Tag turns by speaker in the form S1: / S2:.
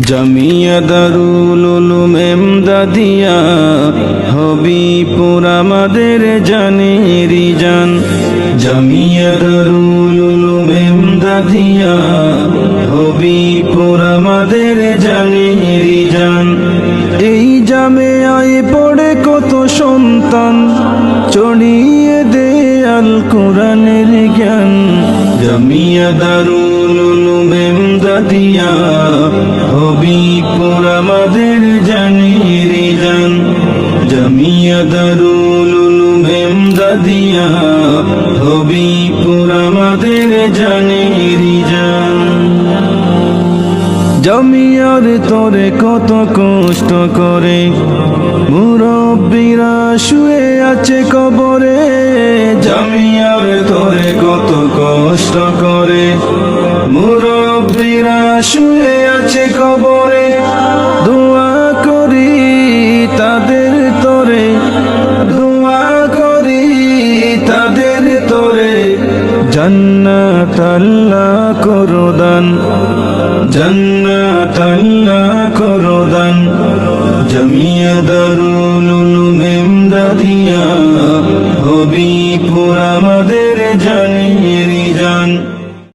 S1: জামিয়া দারুল উলুম এমদাদিয়া হবিপুর আমাদের জানেরি জান। জামিয়া দারুল উলুম এমদাদিয়া হবিপুর আমাদের জানেরি জান। এই জামেয়ায় পড়ে কত সন্তান চড়িয়ে দে আল কোরআনের জ্ঞান। জামিয়া দারুল উলুম এমদাদিয়া হবিপুর আমাদের জানেরি জান। জামিয়া দারুল উলুম এমদাদিয়া হবিপুর আমাদের জানেরি জান। জামিয়ার তোরে কত কষ্ট করে মুরব্বিরা শুয়ে আছে কবরে। জামিয়ার তোরে কত কষ্ট করে মুরব্বিরা শুয়ে আছে কবরে। দোয়া করি তাদের তোরে, দোয়া করি তাদের তোরে, জান্নাত আল্লাহ করো দান, জান্নাত আল্লাহ করো দান। জামিয়া দারুল